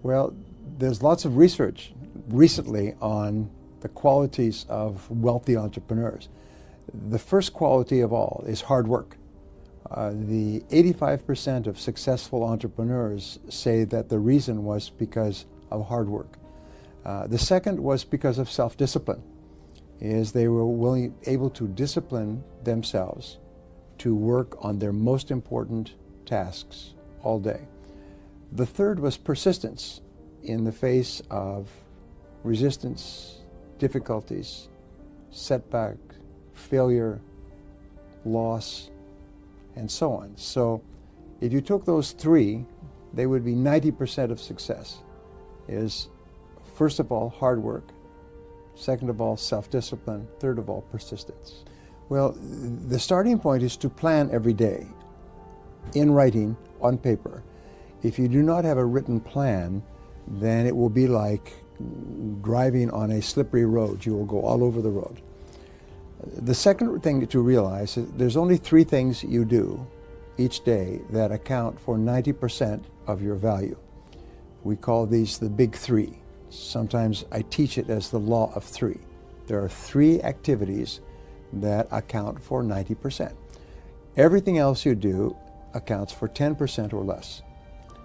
Well, there's lots of research recently on the qualities of wealthy entrepreneurs. The first quality of all is hard work. The 85% of successful entrepreneurs say that the reason was because of hard work. The second was because of self-discipline, is they were able to discipline themselves to work on their most important tasks all day. The third was persistence in the face of resistance, difficulties, setback, failure, loss, and so on. So if you took those three, they would be 90% of success. Is first of all, hard work. Second of all, self-discipline. Third of all, persistence. Well, the starting point is to plan every day in writing, on paper. If you do not have a written plan, then it will be like driving on a slippery road. You will go all over the road. The second thing to realize is there's only three things you do each day that account for 90% of your value. We call these the big three. Sometimes I teach it as the law of three. There are three activities that account for 90%. Everything else you do accounts for 10% or less.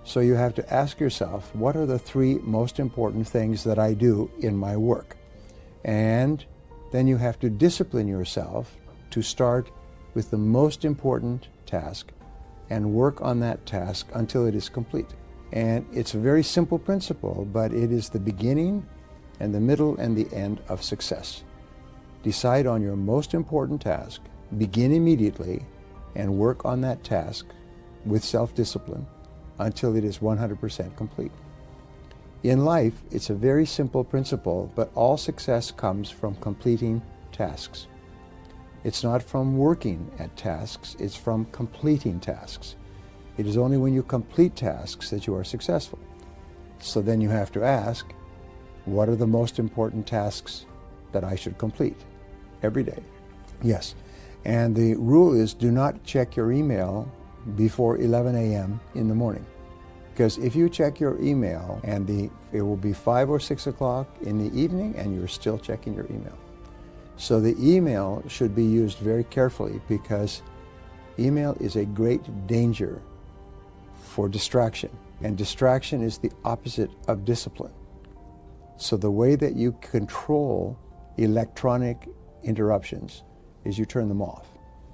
So you have to ask yourself, what are the three most important things that I do in my work? And then you have to discipline yourself to start with the most important task and work on that task until it is complete. And it's a very simple principle, but it is the beginning and the middle and the end of success. Decide on your most important task, begin immediately, and work on that task with self-discipline until it is 100% complete. In life, it's a very simple principle, but all success comes from completing tasks. It's not from working at tasks, it's from completing tasks. It is only when you complete tasks that you are successful. So then you have to ask, what are the most important tasks that I should complete every day? Yes. And the rule is, do not check your email before 11 a.m. in the morning. Because if you check your email and it will be 5 or 6 o'clock in the evening and you're still checking your email. So the email should be used very carefully, because email is a great danger for distraction. And distraction is the opposite of discipline. So the way that you control electronic interruptions is you turn them off.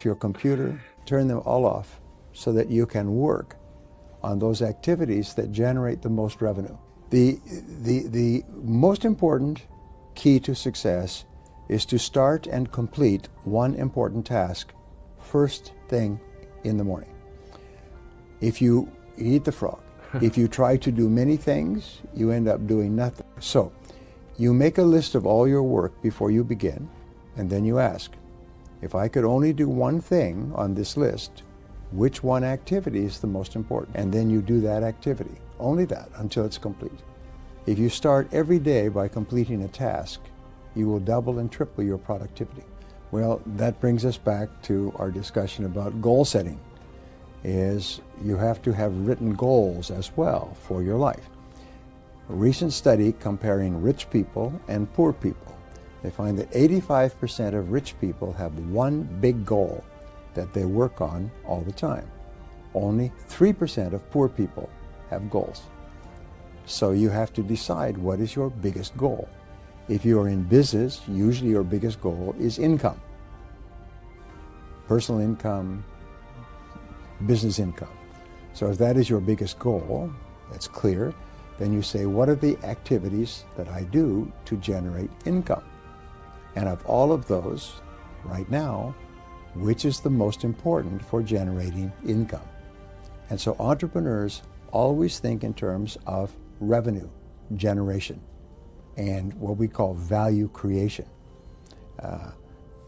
Your computer, turn them all off so that you can work on those activities that generate the most revenue. The most important key to success is to start and complete one important task first thing in the morning. If you eat the frog, if you try to do many things, you end up doing nothing. So you make a list of all your work before you begin, and then you ask, if I could only do one thing on this list, which one activity is the most important? And then you do that activity, only that, until it's complete. If you start every day by completing a task, you will double and triple your productivity. Well, that brings us back to our discussion about goal setting, is you have to have written goals as well for your life. A recent study comparing rich people and poor people, they find that 85% of rich people have one big goal that they work on all the time. Only 3% of poor people have goals. So you have to decide, what is your biggest goal? If you are in business, usually your biggest goal is income. Personal income, business income. So if that is your biggest goal, that's clear, then you say, what are the activities that I do to generate income? And of all of those, right now, which is the most important for generating income? And so entrepreneurs always think in terms of revenue generation and what we call value creation.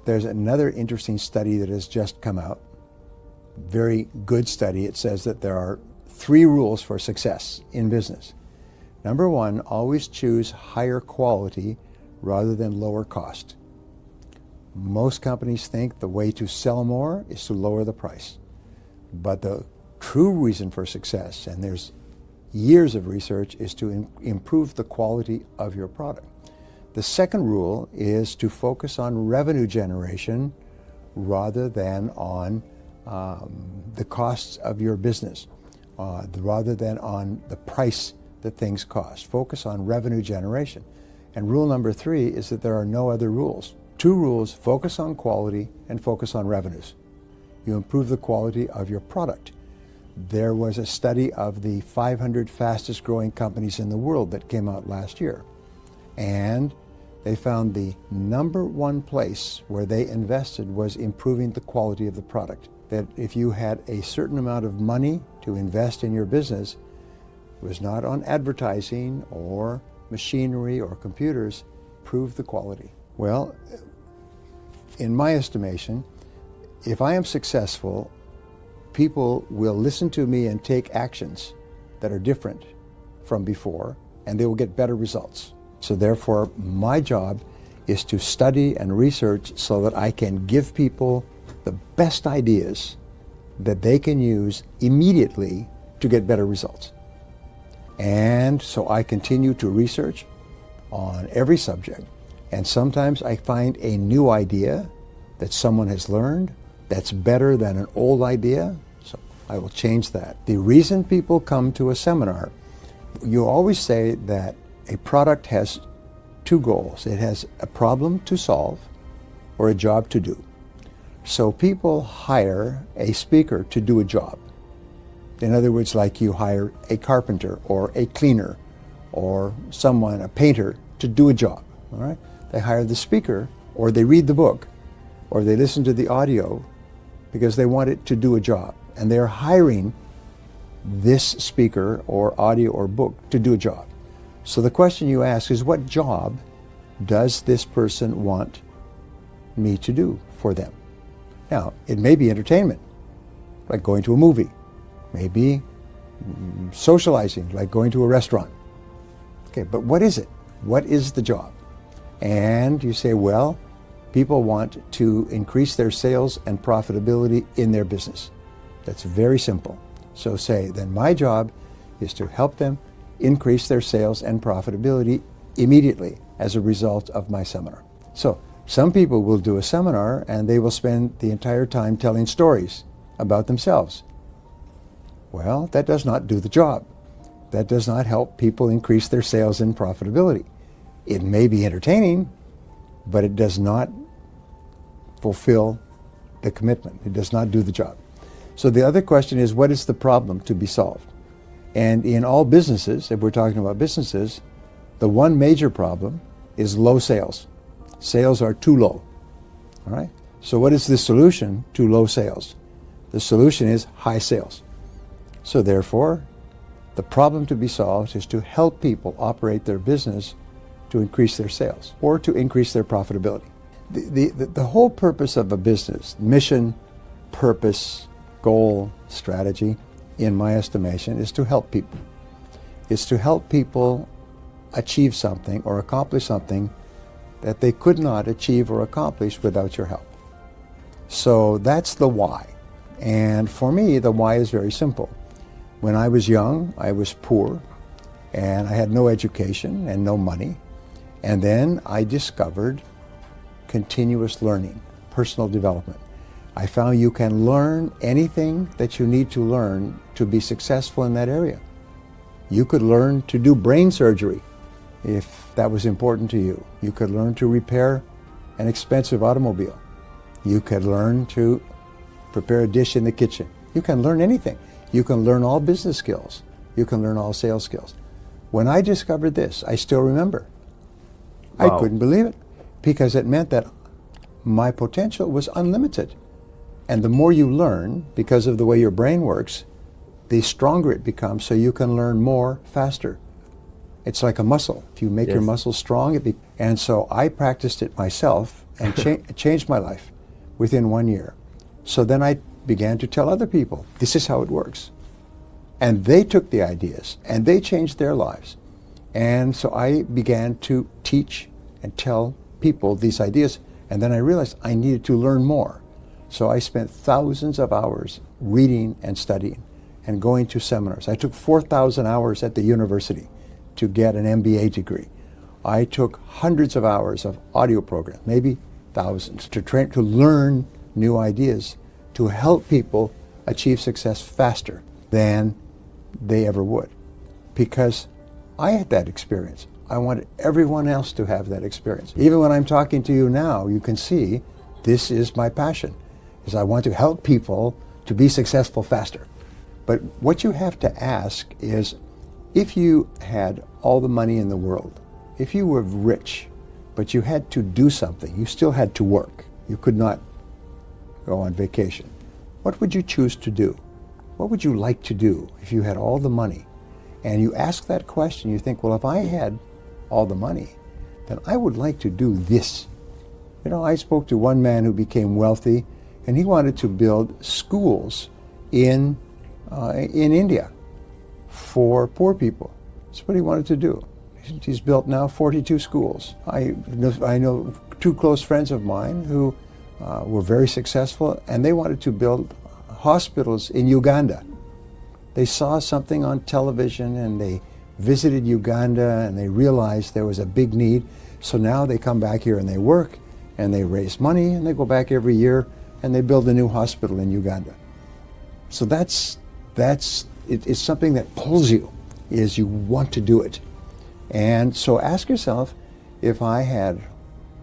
There's another interesting study that has just come out, very good study. It says that there are 3 rules for success in business. Number 1, always choose higher quality rather than lower cost. Most companies think the way to sell more is to lower the price. But the true reason for success, and there's years of research, is to improve the quality of your product. The second rule is to focus on revenue generation rather than on the costs of your business, rather than on the price that things cost. Focus on revenue generation. And rule number 3 is that there are no other rules. 2 rules: focus on quality and focus on revenues. You improve the quality of your product. There was a study of the 500 fastest growing companies in the world that came out last year. And they found the number 1 place where they invested was improving the quality of the product. That if you had a certain amount of money to invest in your business, it was not on advertising or machinery or computers, improve the quality. Well, in my estimation, if I am successful, people will listen to me and take actions that are different from before, and they will get better results. So therefore, my job is to study and research so that I can give people the best ideas that they can use immediately to get better results. And so I continue to research on every subject. And sometimes I find a new idea that someone has learned that's better than an old idea, so I will change that. The reason people come to a seminar, you always say that a product has 2 goals. It has a problem to solve or a job to do. So people hire a speaker to do a job. In other words, like you hire a carpenter or a cleaner or someone, a painter, to do a job. All right? They hire the speaker, or they read the book, or they listen to the audio because they want it to do a job. And they're hiring this speaker or audio or book to do a job. So the question you ask is, what job does this person want me to do for them? Now, it may be entertainment, like going to a movie. Maybe socializing, like going to a restaurant. Okay, but what is it? What is the job? And you say, well, people want to increase their sales and profitability in their business. That's very simple. So say, then my job is to help them increase their sales and profitability immediately as a result of my seminar. So some people will do a seminar and they will spend the entire time telling stories about themselves. Well, that does not do the job. That does not help people increase their sales and profitability. It may be entertaining, but it does not fulfill the commitment. It does not do the job. So the other question is, what is the problem to be solved? And in all businesses, if we're talking about businesses, the one major problem is low sales. Sales are too low. All right? So what is the solution to low sales? The solution is high sales. So therefore, the problem to be solved is to help people operate their business to increase their sales or to increase their profitability. The whole purpose of a business, mission, purpose, goal, strategy, in my estimation, is to help people. It's to help people achieve something or accomplish something that they could not achieve or accomplish without your help. So that's the why. And for me, the why is very simple. When I was young, I was poor, and I had no education and no money. And then I discovered continuous learning, personal development. I found you can learn anything that you need to learn to be successful in that area. You could learn to do brain surgery if that was important to you. You could learn to repair an expensive automobile. You could learn to prepare a dish in the kitchen. You can learn anything. You can learn all business skills. You can learn all sales skills. When I discovered this, I still remember. Wow. I couldn't believe it, because it meant that my potential was unlimited. And the more you learn, because of the way your brain works, the stronger it becomes, so you can learn more faster. It's like a muscle. If you make your muscle strong, and so I practiced it myself and changed my life within 1 year. So then I began to tell other people, this is how it works. And they took the ideas and they changed their lives. And so I began to teach and tell people these ideas, and then I realized I needed to learn more. So I spent thousands of hours reading and studying. and going to seminars. I took 4,000 hours at the university to get an MBA degree. I took hundreds of hours of audio programs, maybe thousands, to learn new ideas to help people achieve success faster than they ever would. Because I had that experience. I wanted everyone else to have that experience. Even when I'm talking to you now, you can see this is my passion, is I want to help people to be successful faster. But what you have to ask is, if you had all the money in the world, if you were rich, but you had to do something, you still had to work, you could not go on vacation, what would you choose to do? What would you like to do if you had all the money? And you ask that question, you think, well, if I had all the money, then I would like to do this. You know, I spoke to one man who became wealthy, and he wanted to build schools in India for poor people. That's what he wanted to do. He's built now 42 schools. I know two close friends of mine who were very successful, and they wanted to build hospitals in Uganda. They saw something on television and they visited Uganda and they realized there was a big need. So now they come back here and they work and they raise money and they go back every year and they build a new hospital in Uganda. So it's something that pulls you, is you want to do it. And so ask yourself, if I had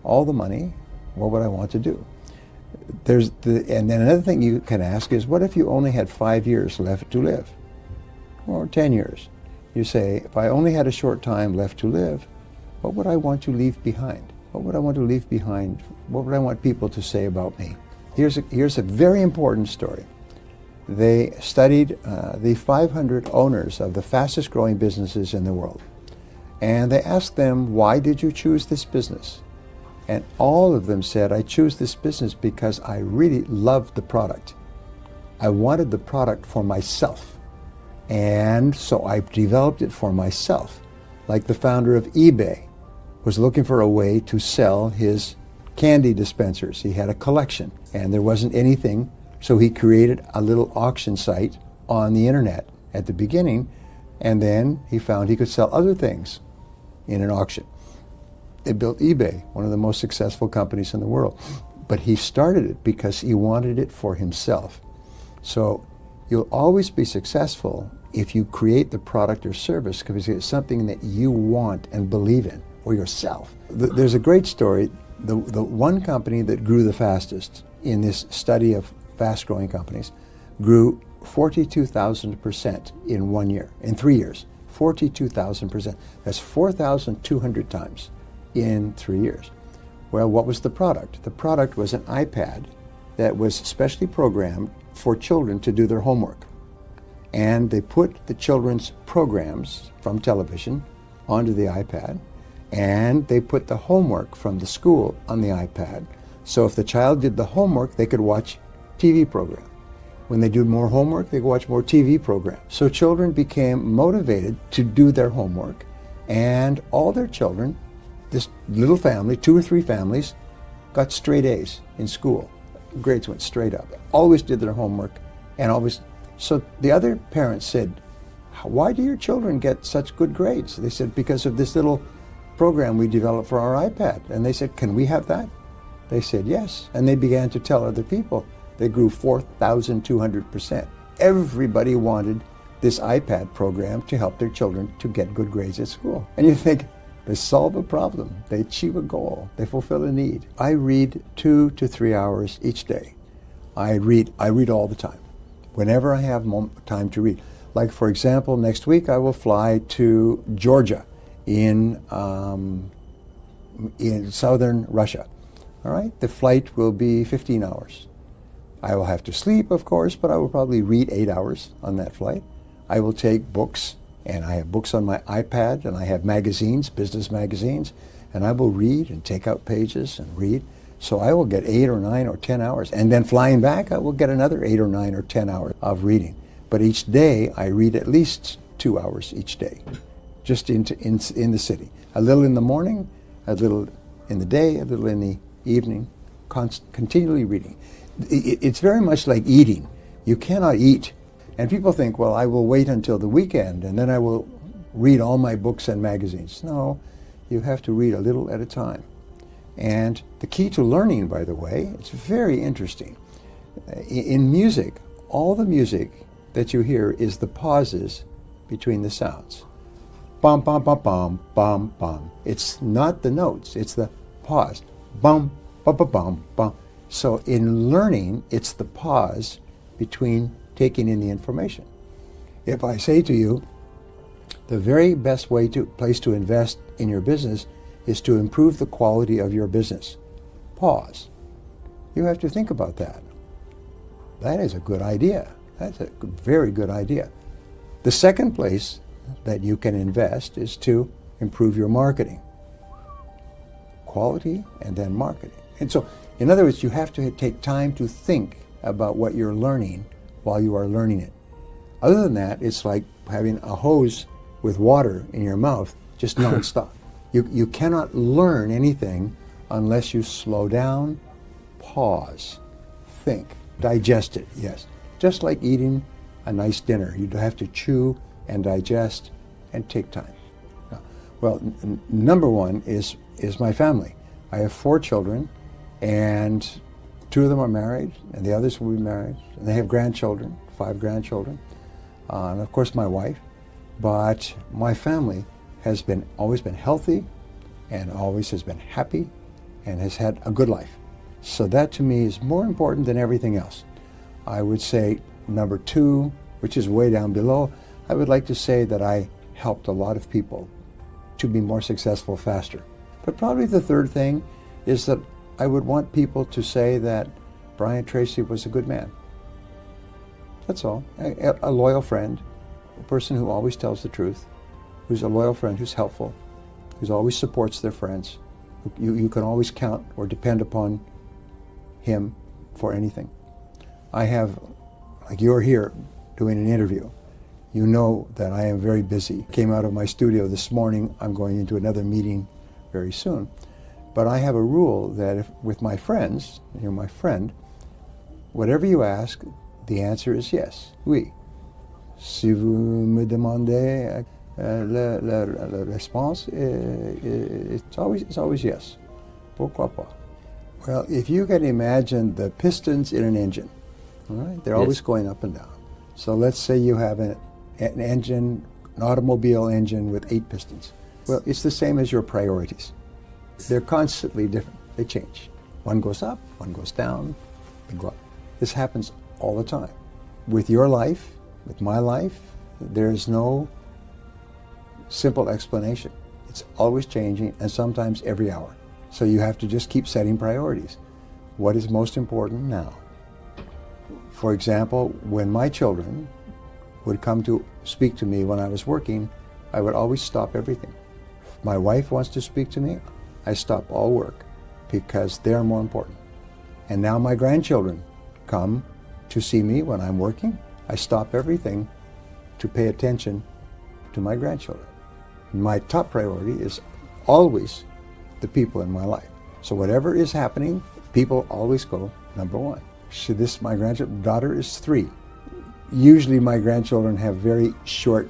all the money, what would I want to do? And then another thing you can ask is, what if you only had 5 years left to live? Or 10 years? You say, if I only had a short time left to live, what would I want to leave behind? What would I want to leave behind? What would I want people to say about me? Here's a very important story. They studied the 500 owners of the fastest growing businesses in the world. And they asked them, why did you choose this business? And all of them said, I choose this business because I really loved the product. I wanted the product for myself. And so I developed it for myself. Like the founder of eBay was looking for a way to sell his candy dispensers. He had a collection and there wasn't anything, so he created a little auction site on the internet at the beginning, and then he found he could sell other things in an auction. They built eBay, one of the most successful companies in the world. But he started it because he wanted it for himself. So you'll always be successful if you create the product or service because it's something that you want and believe in for yourself. There's a great story. The one company that grew the fastest in this study of fast-growing companies grew 42,000% in 1 year, in 3 years. 42,000%. That's 4,200 times in 3 years. Well, what was the product? The product was an iPad that was specially programmed for children to do their homework. And they put the children's programs from television onto the iPad, and they put the homework from the school on the iPad. So if the child did the homework, they could watch TV program. When they do more homework, they could watch more TV programs. So children became motivated to do their homework, and all their children, this little family, 2 or 3 families, got straight A's in school. Grades went straight up. Always did their homework, and always. So the other parents said, why do your children get such good grades? They said, because of this little program we developed for our iPad. And they said, can we have that? They said, yes. And they began to tell other people. They grew 4,200%. Everybody wanted this iPad program to help their children to get good grades at school. And you think, they solve a problem, they achieve a goal, they fulfill a need. I read 2 to 3 hours each day. I read all the time, whenever I have time to read. Like, for example, next week I will fly to Georgia in southern Russia. All right, the flight will be 15 hours. I will have to sleep, of course, but I will probably read 8 hours on that flight. I will take books, and I have books on my iPad, and I have magazines, business magazines, and I will read and take out pages and read. So I will get 8 or 9 or 10 hours. And then flying back, I will get another 8 or 9 or 10 hours of reading. But each day, I read at least 2 hours each day, just in the city. A little in the morning, a little in the day, a little in the evening, continually reading. It's very much like eating. You cannot eat And people think, well, I will wait until the weekend and then I will read all my books and magazines. No, you have to read a little at a time. And the key to learning, by the way, it's very interesting. In music, all the music that you hear is the pauses between the sounds. Bum, bum, bum, bum, bum, bum. It's not the notes, it's the pause. Bum, bum, bum, bum, bum. So in learning, it's the pause between taking in the information. If I say to you, the very best place to invest in your business is to improve the quality of your business. Pause. You have to think about that. That is a good idea. That's a very good idea. The second place that you can invest is to improve your marketing. Quality and then marketing. And so, in other words, you have to take time to think about what you're learning while you are learning it. Other than that, it's like having a hose with water in your mouth just nonstop. You cannot learn anything unless you slow down, pause, think, digest it, yes. Just like eating a nice dinner. You have to chew and digest and take time. Well, number one is my family. I have 4 children, and 2 of them are married, and the others will be married. And they have grandchildren, 5 grandchildren, and of course my wife. But my family has always been healthy and always has been happy and has had a good life. So that to me is more important than everything else. I would say number 2, which is way down below, I would like to say that I helped a lot of people to be more successful faster. But probably the third thing is that I would want people to say that Brian Tracy was a good man. That's all. A loyal friend, a person who always tells the truth, who's a loyal friend, who's helpful, who always supports their friends. You can always count or depend upon him for anything. I have, like you're here doing an interview, you know that I am very busy. Came out of my studio this morning. I'm going into another meeting very soon. But I have a rule that with my friends, you're my friend, whatever you ask, the answer is yes, oui. Si vous me demandez la réponse, it's always yes. Pourquoi pas? Well, if you can imagine the pistons in an engine, all right, they're always going up and down. So let's say you have an engine, an automobile engine with 8 pistons. Well, it's the same as your priorities. They're constantly different. They change. One goes up, one goes down, they go up. This happens all the time. With your life, with my life, there's no simple explanation. It's always changing, and sometimes every hour. So you have to just keep setting priorities. What is most important now? For example, when my children would come to speak to me when I was working, I would always stop everything. If my wife wants to speak to me, I stop all work because they're more important. And now my grandchildren come to see me when I'm working. I stop everything to pay attention to my grandchildren. My top priority is always the people in my life. So whatever is happening, people always go number one. My granddaughter is 3. Usually my grandchildren have very short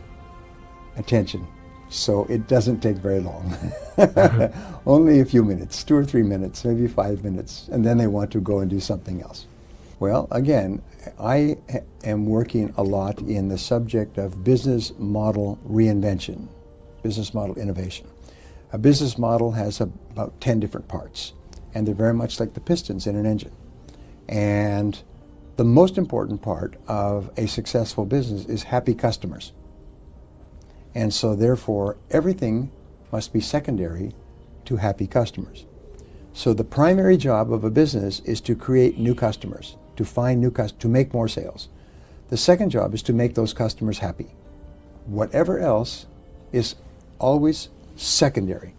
attention, so it doesn't take very long. Only a few minutes, 2 or 3 minutes, maybe 5 minutes, and then they want to go and do something else. Well, again, I am working a lot in the subject of business model reinvention, business model innovation. A business model has about 10 different parts, and they're very much like the pistons in an engine. And the most important part of a successful business is happy customers. And so therefore, everything must be secondary to happy customers. So the primary job of a business is to create new customers, to find new customers, to make more sales. The second job is to make those customers happy. Whatever else is always secondary.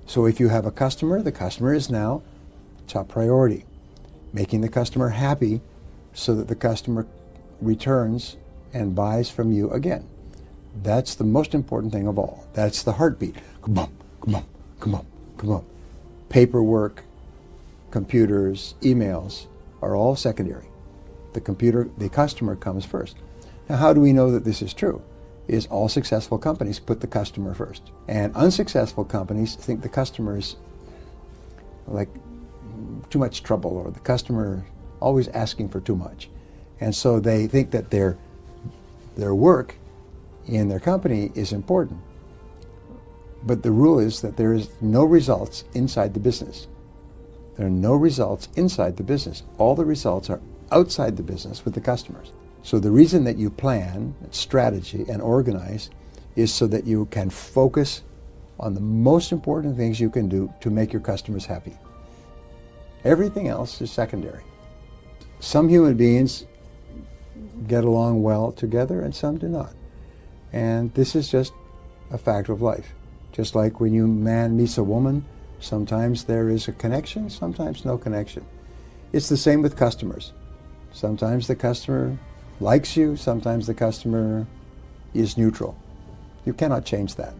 So if you have a customer, the customer is now top priority. Making the customer happy so that the customer returns and buys from you again. That's the most important thing of all. That's the heartbeat. Come on, come on, come on, come on. Paperwork, computers, emails are all secondary. The customer comes first. Now, how do we know that this is true? Is all successful companies put the customer first. And unsuccessful companies think the customer is like too much trouble, or the customer always asking for too much. And so they think that their work in their company is important. But the rule is that there is no results inside the business. There are no results inside the business. All the results are outside the business with the customers. So the reason that you plan, strategy, and organize is so that you can focus on the most important things you can do to make your customers happy. Everything else is secondary. Some human beings get along well together and some do not. And this is just a fact of life. Just like when a man meets a woman, sometimes there is a connection, sometimes no connection. It's the same with customers. Sometimes the customer likes you, sometimes the customer is neutral. You cannot change that.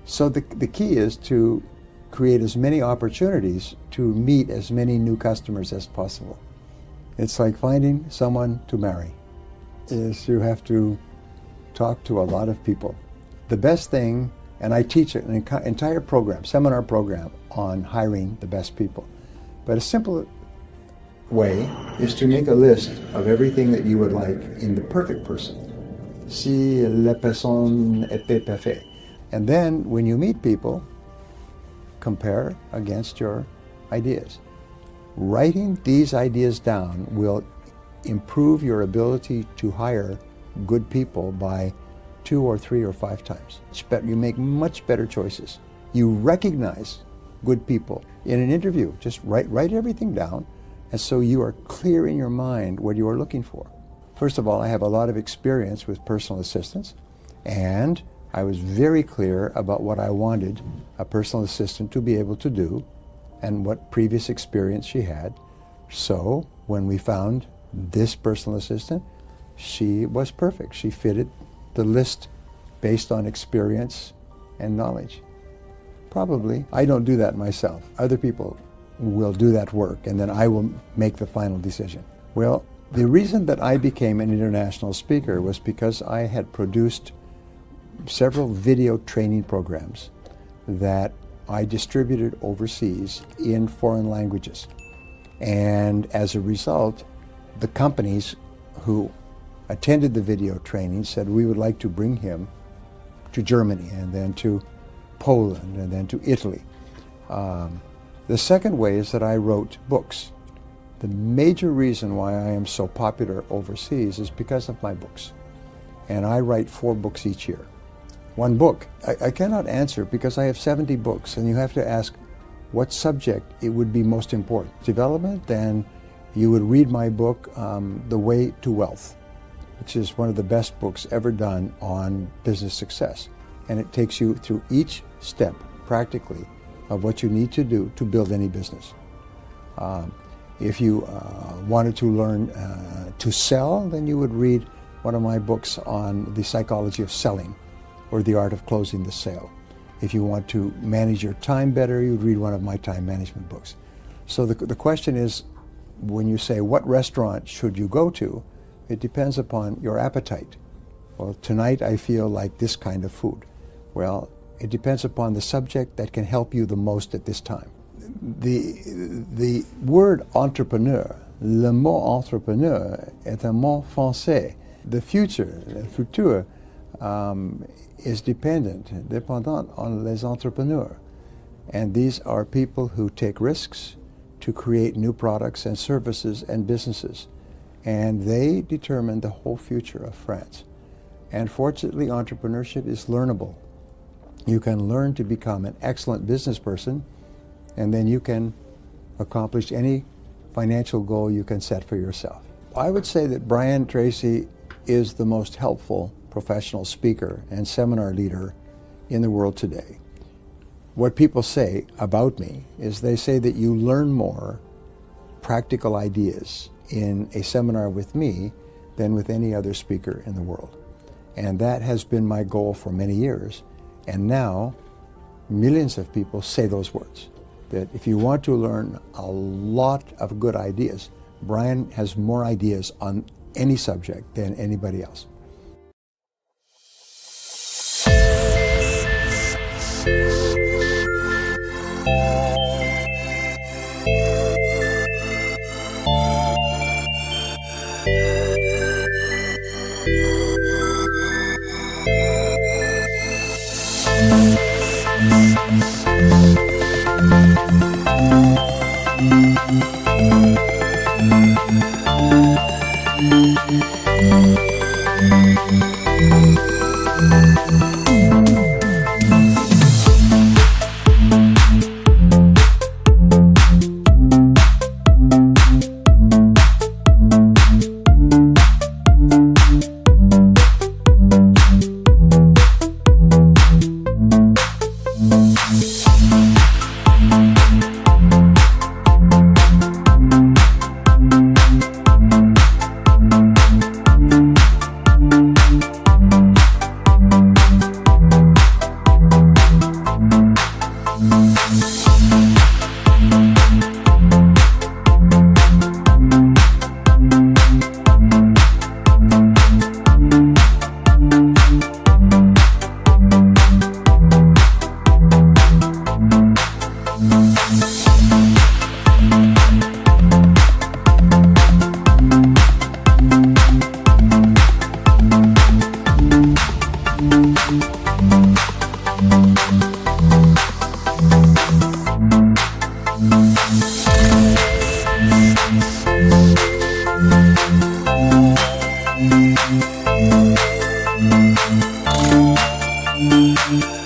So the key is to create as many opportunities to meet as many new customers as possible. It's like finding someone to marry. Is you have to talk to a lot of people. The best thing, and I teach an entire program, seminar program on hiring the best people. But a simple way is to make a list of everything that you would like in the perfect person. Si la personne était parfaite. And then when you meet people, compare against your ideas. Writing these ideas down will improve your ability to hire good people by 2 or 3 or 5 times. You make much better choices. You recognize good people in an interview. Just write everything down, and so you are clear in your mind what you are looking for. First of all, I have a lot of experience with personal assistants, and I was very clear about what I wanted a personal assistant to be able to do and what previous experience she had. So when we found this personal assistant, she was perfect. She fitted the list based on experience and knowledge. Probably, I don't do that myself. Other people will do that work, and then I will make the final decision. Well, the reason that I became an international speaker was because I had produced several video training programs that I distributed overseas in foreign languages. And as a result, the companies who attended the video training said, we would like to bring him to Germany, and then to Poland, and then to Italy. The second way is that I wrote books. The major reason why I am so popular overseas is because of my books. And I write 4 books each year. One book, I cannot answer because I have 70 books, and you have to ask what subject it would be most important. Development, then you would read my book, The Way to Wealth, which is one of the best books ever done on business success. And it takes you through each step, practically, of what you need to do to build any business. If you wanted to learn to sell, then you would read one of my books on the psychology of selling, or the art of closing the sale. If you want to manage your time better, you'd read one of my time management books. So the question is, when you say what restaurant should you go to, it depends upon your appetite. Well, tonight I feel like this kind of food. Well, it depends upon the subject that can help you the most at this time. The word entrepreneur, le mot entrepreneur est un mot français. The future, le futur, is dependent on les entrepreneurs. And these are people who take risks to create new products and services and businesses. And they determine the whole future of France. And fortunately, entrepreneurship is learnable. You can learn to become an excellent business person, and then you can accomplish any financial goal you can set for yourself. I would say that Brian Tracy is the most helpful professional speaker and seminar leader in the world today. What people say about me is they say that you learn more practical ideas in a seminar with me than with any other speaker in the world. And that has been my goal for many years. And now, millions of people say those words. That if you want to learn a lot of good ideas, Brian has more ideas on any subject than anybody else. Thank you.